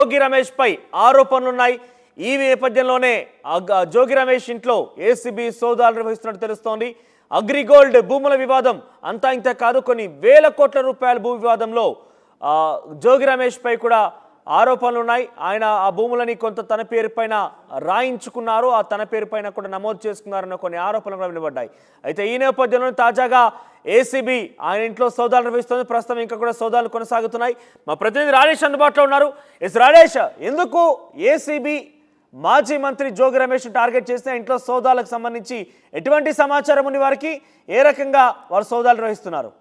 జోగి రమేష్ పై ఆరోపణలున్నాయి. ఈ నేపథ్యంలోనే జోగి రమేష్ ఇంట్లో ఏసీబీ సోదాలు నిర్వహిస్తున్నట్టు తెలుస్తోంది. అగ్రిగోల్డ్ భూముల వివాదం అంతా ఇంత కాదు, కొన్ని వేల కోట్ల రూపాయల భూ వివాదంలో జోగి రమేష్ పై కూడా ఆరోపణలు ఉన్నాయి. ఆయన ఆ భూములని కొంత తన పేరు పైన రాయించుకున్నారు, ఆ తన పేరు పైన కూడా నమోదు చేసుకున్నారన్న కొన్ని ఆరోపణలు కూడా వినబడ్డాయి. అయితే ఈ నేపథ్యంలో తాజాగా ఏసీబీ ఆయన ఇంట్లో సోదాలు నిర్వహిస్తుంది. ప్రస్తుతం ఇంకా కూడా సోదాలు కొనసాగుతున్నాయి. మా ప్రతినిధి రాజేష్ అందుబాటులో ఉన్నారు. రాజేష్, ఎందుకు ఏసీబీ మాజీ మంత్రి జోగి రమేష్ టార్గెట్ చేస్తే ఇంట్లో సోదాలకు సంబంధించి ఎటువంటి సమాచారం ఉంది, వారికి ఏ రకంగా వారు సోదాలు నిర్వహిస్తున్నారు?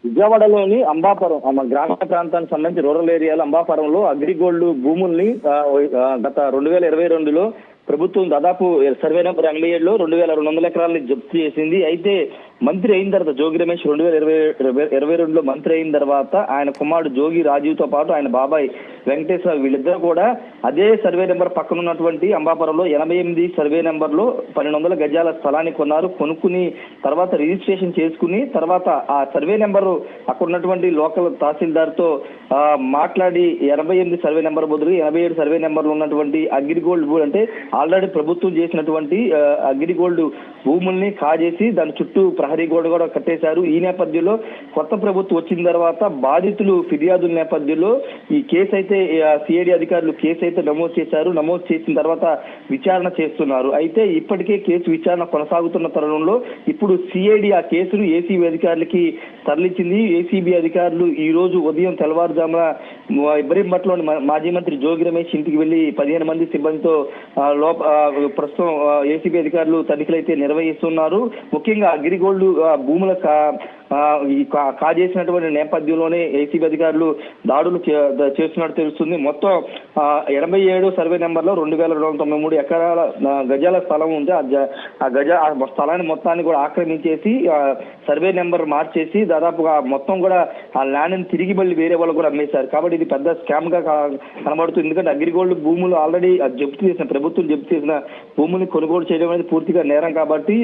విజయవాడలోని అంబాపురం గ్రామీణ ప్రాంతానికి సంబంధించి రూరల్ ఏరియాలో అంబాపురంలో అగ్రిగోల్డ్ భూముల్ని గత 2022లో ప్రభుత్వం దాదాపు సర్వే నెంబర్ 87లో 2200 ఎకరాలని జప్తు చేసింది. అయితే మంత్రి అయిన తర్వాత జోగి రమేష్ 2022లో మంత్రి అయిన తర్వాత ఆయన కుమారుడు జోగి రాజీవ్తో పాటు ఆయన బాబాయ్ వెంకటేశ్వర వీళ్ళిద్దరూ కూడా అదే సర్వే నెంబర్ పక్కన ఉన్నటువంటి అంబాపురంలో 88 సర్వే నెంబర్లో 1200 గజాల స్థలాన్ని కొన్నారు. కొనుక్కుని తర్వాత రిజిస్ట్రేషన్ చేసుకుని తర్వాత ఆ సర్వే నెంబరు అక్కడ ఉన్నటువంటి లోకల్ తహసీల్దార్తో మాట్లాడి 88 సర్వే నెంబర్ బదులు 87 సర్వే నెంబర్లు ఉన్నటువంటి అగ్రిగోల్డ్ భూ అంటే ఆల్రెడీ ప్రభుత్వం చేసినటువంటి అగ్రిగోల్డ్ భూముల్ని కాజేసి దాని చుట్టూ ప్రహరీ గోడ కూడా కట్టేశారు. ఈ నేపథ్యంలో కొత్త ప్రభుత్వం వచ్చిన తర్వాత బాధితులు ఫిర్యాదుల నేపథ్యంలో ఈ కేసు అయితే సిఐడి అధికారులు కేసు అయితే నమోదు చేశారు. నమోదు చేసిన తర్వాత విచారణ చేస్తున్నారు. అయితే ఇప్పటికే కేసు విచారణ కొనసాగుతున్న తరుణంలో ఇప్పుడు సిఐడి ఆ కేసును ఏసీబీ అధికారులకి తరలించింది. ఏసీబీ అధికారులు ఈ రోజు ఉదయం తెల్లవారుజామున ఇబ్రహీంపట్నంలోని మాజీ మంత్రి జోగి రమేష్ ఇంటికి వెళ్లి 15 మంది సిబ్బందితో ప్రస్తుతం ఏసీబీ అధికారులు తనిఖీలు అయితే నిర్వహిస్తున్నారు. ముఖ్యంగా అగ్రిగోల్డ్ భూముల కాజేసినటువంటి నేపథ్యంలోనే ఏసీబీ అధికారులు దాడులు చేస్తున్నట్టు తెలుస్తుంది. మొత్తం 87 సర్వే నెంబర్లో 2293 ఎకరాల గజాల స్థలం ఉంది. ఆ స్థలాన్ని మొత్తాన్ని కూడా ఆక్రమించేసి సర్వే నెంబర్ మార్చేసి దాదాపుగా మొత్తం కూడా ఆ ల్యాండ్ని తిరిగి మళ్ళీ వేరే వాళ్ళు కూడా అమ్మేశారు. కాబట్టి ఇది పెద్ద స్కామ్ గా కనబడుతుంది. ఎందుకంటే అగ్రిగోల్డ్ భూములు ఆల్రెడీ జప్తు చేసిన ప్రభుత్వం జప్తు చేసిన భూముల్ని కొనుగోలు చేయడం అనేది పూర్తిగా నేరం. కాబట్టి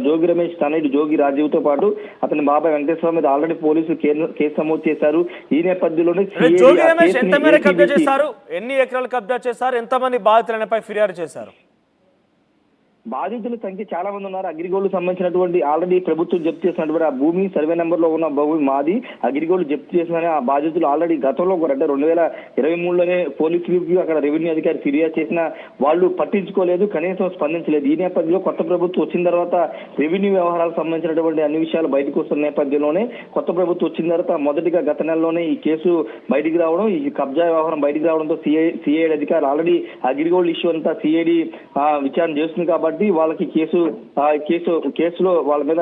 జోగి రమేష్ తనయుడు జోగి రాజీవ్తో పాటు అతని బాబాయ్ వెంకటేశ్వర మీద ఆల్రెడీ పోలీసులు కేసు నమోదు చేశారు. ఈ నేపథ్యంలోనే జోగి రమేష్ ఎంత మేర కబ్జా చేశారు, ఎన్ని ఎకరాలు కబ్జా చేశారు, ఎంతమంది బాధితులపై ఫిర్యాదు చేశారు? బాధితుల సంఖ్య చాలా మంది ఉన్నారు. అగ్రిగోల్డ్ సంబంధించినటువంటి ఆల్రెడీ ప్రభుత్వం జప్తు చేసినటువంటి ఆ భూమి సర్వే నెంబర్ లో ఉన్న భూమి మాది. అగ్రిగోల్డ్ జప్తు చేసిన ఆ బాధితులు ఆల్రెడీ గతంలో కూడా అంటే 2023లోనే పోలీసులకు అక్కడ రెవెన్యూ అధికారి ఫిర్యాదు చేసిన వాళ్ళు పట్టించుకోలేదు, కనీసం స్పందించలేదు. ఈ నేపథ్యంలో కొత్త ప్రభుత్వం వచ్చిన తర్వాత రెవెన్యూ వ్యవహారాలకు సంబంధించినటువంటి అన్ని విషయాలు బయటకు వస్తున్న నేపథ్యంలోనే కొత్త ప్రభుత్వం వచ్చిన తర్వాత మొదటిగా గత నెలలోనే ఈ కేసు బయటికి రావడం, ఈ కబ్జా వ్యవహారం బయటికి రావడంతో సిఐడి అధికారులు ఆల్రెడీ అగ్రిగోల్డ్ ఇష్యూ అంతా సిఐడి విచారణ చేస్తుంది. కాబట్టి వాళ్ళకి కేసులో వాళ్ళ మీద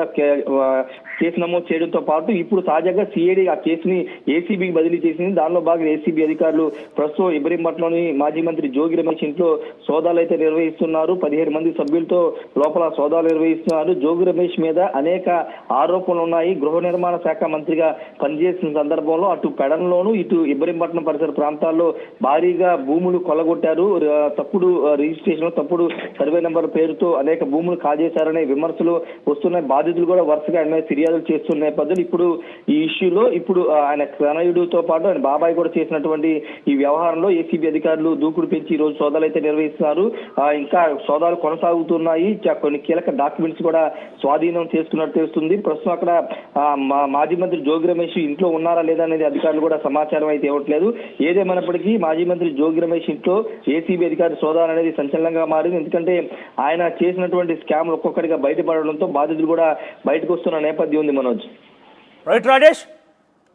కేసు నమోదు చేయడంతో పాటు ఇప్పుడు తాజాగా సిఐడి ఆ కేసుని ఏసీబీకి బదిలీ చేసింది. దానిలో భాగంగా ఏసీబీ అధికారులు ప్రస్తుతం ఇబ్రహీంపట్నంలోని మాజీ మంత్రి జోగి రమేష్ ఇంట్లో సోదాలు అయితే నిర్వహిస్తున్నారు. 15 మంది సభ్యులతో లోపల సోదాలు నిర్వహిస్తున్నారు. జోగి రమేష్ మీద అనేక ఆరోపణలు ఉన్నాయి. గృహ నిర్మాణ శాఖ మంత్రిగా పనిచేసిన సందర్భంలో అటు పెడన్లోను ఇటు ఇబ్రహీంపట్నం పరిసర ప్రాంతాల్లో భారీగా భూములు కొల్లగొట్టారు. తప్పుడు రిజిస్ట్రేషన్, తప్పుడు సర్వే నెంబర్ పేరుతో అనేక భూములు కాజేశారనే విమర్శలు వస్తున్నాయి. బాధితులు కూడా వరుసగా ఆయన మీద ఫిర్యాదులు చేస్తున్న నేపథ్యంలో ఇప్పుడు ఈ ఇష్యూలో ఇప్పుడు ఆయన తనయుడితో పాటు ఆయన బాబాయ్ కూడా చేసినటువంటి ఈ వ్యవహారంలో ఏసీబీ అధికారులు దూకుడు పెంచి ఈ రోజు సోదాలు అయితే నిర్వహిస్తున్నారు. ఇంకా సోదాలు కొనసాగుతున్నాయి. కొన్ని కీలక డాక్యుమెంట్స్ కూడా స్వాధీనం చేసుకున్నట్టు తెలుస్తుంది. ప్రస్తుతం అక్కడ మాజీ మంత్రి జోగి రమేష్ ఇంట్లో ఉన్నారా లేదా అనేది అధికారులు కూడా సమాచారం అయితే ఇవ్వట్లేదు. ఏదేమైనప్పటికీ మాజీ మంత్రి జోగి రమేష్ ఇంట్లో ఏసీబీ అధికారి సోదాలు అనేది సంచలనంగా మారింది. ఎందుకంటే ఆయన చేసినటువంటి స్కామ్లు ఒక్కొక్కటిగా బయటపడడంతో బాధితులు కూడా బయటకు వస్తున్న నేపథ్యం ఉంది. మనోజ్, రైట్ రాజేష్.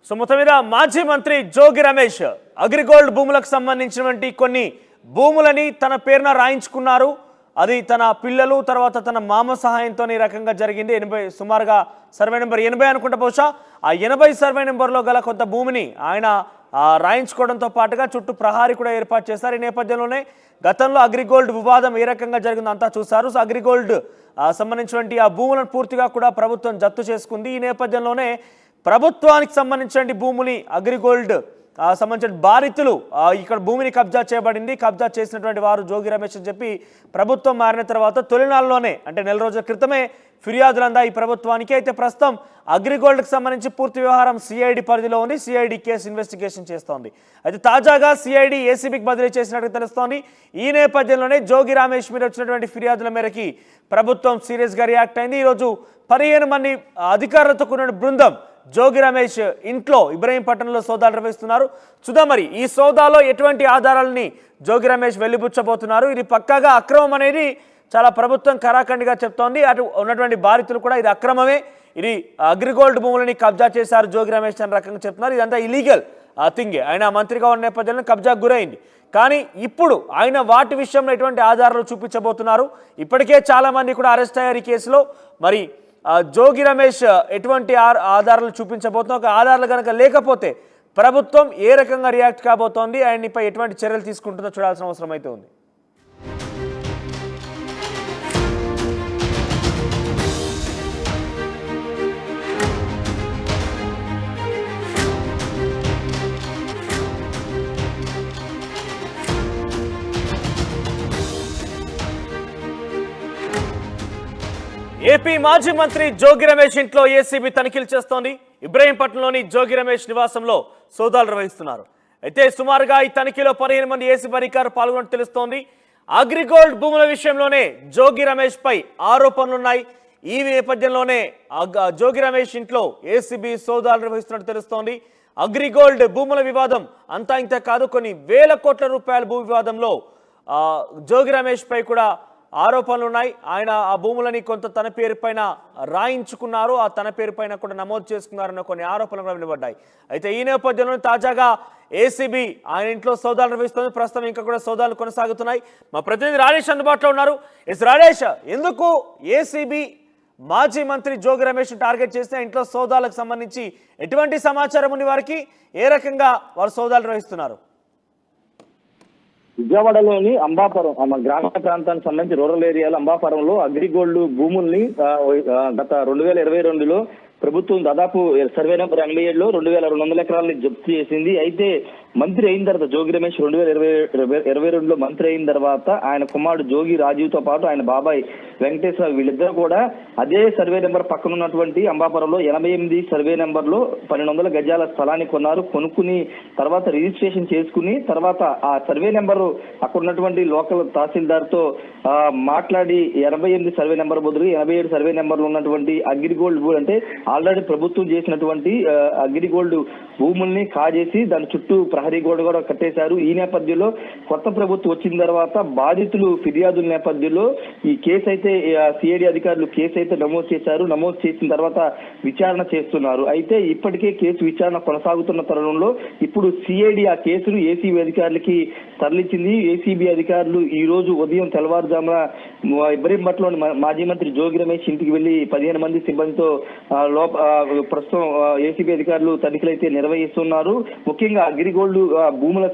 సో మొత్తం మీద మాజీ మంత్రి జోగి రమేష్ అగ్రిగోల్డ్ భూములకు సంబంధించినటువంటి కొన్ని భూములని తన పేరున రాయించుకున్నారు. అది తన పిల్లలు తర్వాత తన మామ సహాయంతో ఈ రకంగా జరిగింది. 80 సుమారుగా సర్వే నెంబర్ 80 అనుకుంటా. బహుశా ఆ 80 సర్వే నెంబర్లో గల కొంత భూమిని ఆయన రాయించుకోవడంతో పాటుగా చుట్టూ ప్రహారీ కూడా ఏర్పాటు చేశారు. ఈ నేపథ్యంలోనే గతంలో అగ్రిగోల్డ్ వివాదం ఏ రకంగా జరిగిందో అంతా చూశారు. సో అగ్రిగోల్డ్ సంబంధించినటువంటి ఆ భూములను పూర్తిగా కూడా ప్రభుత్వం జప్తు చేసుకుంది. ఈ నేపథ్యంలోనే ప్రభుత్వానికి సంబంధించిన భూముని అగ్రిగోల్డ్ సంబంధించిన బాధితులు ఇక్కడ భూమిని కబ్జా చేయబడింది, కబ్జా చేసినటువంటి వారు జోగి రమేష్ అని చెప్పి ప్రభుత్వం మారిన తర్వాత తొలినాళ్ళలోనే అంటే నెల రోజుల క్రితమే ఫిర్యాదులు అందాయి ఈ ప్రభుత్వానికి. అయితే ప్రస్తుతం అగ్రిగోల్డ్కి సంబంధించి పూర్తి వ్యవహారం సిఐడి పరిధిలో ఉంది. సిఐడి కేసు ఇన్వెస్టిగేషన్ చేస్తోంది. అయితే తాజాగా సిఐడి ఏసీబీకి బదిలీ చేసినట్టు తెలుస్తోంది. ఈ నేపథ్యంలోనే జోగి రమేష్ మీద వచ్చినటువంటి ఫిర్యాదుల మేరకి ప్రభుత్వం సీరియస్గా రియాక్ట్ అయింది. ఈరోజు 15 మంది అధికారులతో కూడిన బృందం జోగి రమేష్ ఇంట్లో ఇబ్రహీంపట్నంలో సోదాలు నిర్వహిస్తున్నారు. చూద్దాం మరి ఈ సోదాలో ఎటువంటి ఆధారాలని జోగి రమేష్ వెలిబుచ్చబోతున్నారు. ఇది పక్కాగా అక్రమం అనేది చాలా ప్రభుత్వం కరాఖండిగా చెప్తోంది. అటు ఉన్నటువంటి బాధితులు కూడా ఇది అక్రమమే, ఇది అగ్రిగోల్డ్ భూములని కబ్జా చేశారు జోగి రమేష్ అనే రకంగా చెప్తున్నారు. ఇదంతా ఇలీగల్ థింగే. ఆయన మంత్రిగా ఉన్న నేపథ్యంలో కబ్జాకు గురైంది. కానీ ఇప్పుడు ఆయన వాటి విషయంలో ఎటువంటి ఆధారాలు చూపించబోతున్నారు. ఇప్పటికే చాలా మంది కూడా అరెస్ట్ అయ్యారు ఈ కేసులో. మరి జోగి రమేష్ ఎటువంటి ఆధారాలు చూపించబోతున్నా, ఒక ఆధారాలు కనుక లేకపోతే ప్రభుత్వం ఏ రకంగా రియాక్ట్ కాబోతోంది, ఆయనపై ఎటువంటి చర్యలు తీసుకుంటుందో చూడాల్సిన అవసరం అయితే ఉంది. ఏపీ మాజీ మంత్రి జోగి రమేష్ ఇంట్లో ఏసీబీ తనిఖీలు చేస్తోంది. ఇబ్రహీంపట్నంలోని జోగి రమేష్ నివాసంలో సోదాలు నిర్వహిస్తున్నారు. అయితే సుమారుగా ఈ తనిఖీలో 15 మంది ఏసీబీ అధికారులు పాల్గొన్నట్టు తెలుస్తోంది. అగ్రిగోల్డ్ భూముల విషయంలోనే జోగి రమేష్ పై ఆరోపణలున్నాయి. ఈ నేపథ్యంలోనే జోగి రమేష్ ఇంట్లో ఏసీబీ సోదాలు నిర్వహిస్తున్నట్టు తెలుస్తోంది. అగ్రిగోల్డ్ భూముల వివాదం అంతా ఇంత కాదు, కొన్ని వేల కోట్ల రూపాయల భూ వివాదంలో జోగి రమేష్ పై కూడా ఆరోపణలు ఉన్నాయి. ఆయన ఆ భూములని కొంత తన పేరు పైన రాయించుకున్నారు, ఆ తన పేరు పైన కూడా నమోదు చేసుకున్నారన్న కొన్ని ఆరోపణలు కూడా వినబడ్డాయి. అయితే ఈ నేపథ్యంలో తాజాగా ఏసీబీ ఆయన ఇంట్లో సోదాలు నిర్వహిస్తుంది. ప్రస్తుతం ఇంకా కూడా సోదాలు కొనసాగుతున్నాయి. మా ప్రతినిధి రాజేష్ అందుబాటులో ఉన్నారు. రాజేష్, ఎందుకు ఏసీబీ మాజీ మంత్రి జోగి రమేష్ టార్గెట్ చేస్తే ఇంట్లో సోదాలకు సంబంధించి ఎటువంటి సమాచారం ఉంది వారికి, ఏ రకంగా వారు సోదాలు నిర్వహిస్తున్నారు? విజయవాడలోని అంబాపురం గ్రామీణ ప్రాంతానికి సంబంధించి రూరల్ ఏరియాలో అంబాపురంలో అగ్రిగోల్డ్ భూముల్ని గత 2022లో ప్రభుత్వం దాదాపు సర్వే నెంబర్ 87లో 2200 ఎకరాలని జప్తు చేసింది. అయితే మంత్రి అయిన తర్వాత జోగి రమేష్ 2022లో మంత్రి అయిన తర్వాత ఆయన కుమారుడు జోగి రాజీవ్తో పాటు ఆయన బాబాయ్ వెంకటేశ్వర వీళ్ళిద్దరూ కూడా అదే సర్వే నెంబర్ పక్కన ఉన్నటువంటి అంబాపురంలో 88 సర్వే నెంబర్లో 1200 గజాల స్థలాన్ని కొన్నారు. కొనుక్కుని తర్వాత రిజిస్ట్రేషన్ చేసుకుని తర్వాత ఆ సర్వే నెంబరు అక్కడ ఉన్నటువంటి లోకల్ తహసీల్దార్తో మాట్లాడి 88 సర్వే నెంబర్ బదులు 87 సర్వే నెంబర్లు ఉన్నటువంటి అగ్రిగోల్డ్ భూములు అంటే ఆల్రెడీ ప్రభుత్వం చేసినటువంటి అగ్రిగోల్డ్ భూముల్ని కాజేసి దాని చుట్టూ ప్రహరీ గోడ కూడా కట్టేశారు. ఈ నేపథ్యంలో కొత్త ప్రభుత్వం వచ్చిన తర్వాత బాధితులు ఫిర్యాదుల నేపథ్యంలో ఈ కేసు అయితే సిఐడి అధికారులు కేసు అయితే నమోదు చేశారు. నమోదు చేసిన తర్వాత విచారణ చేస్తున్నారు. అయితే ఇప్పటికే కేసు విచారణ కొనసాగుతున్న తరుణంలో ఇప్పుడు సిఐడి ఆ కేసును ఏసీబీ అధికారులకి తరలించింది. ఏసీబీ అధికారులు ఈ రోజు ఉదయం తెల్లవారుజామున ఇబ్రహీంపట్నంలోని మాజీ మంత్రి జోగి రమేష్ ఇంటికి వెళ్లి 15 మంది సిబ్బందితో ప్రస్తుతం ఏసీబీ అధికారులు తనిఖీలు అయితే నిర్వహిస్తున్నారు. ముఖ్యంగా అగ్రిగోల్డ్ భూముల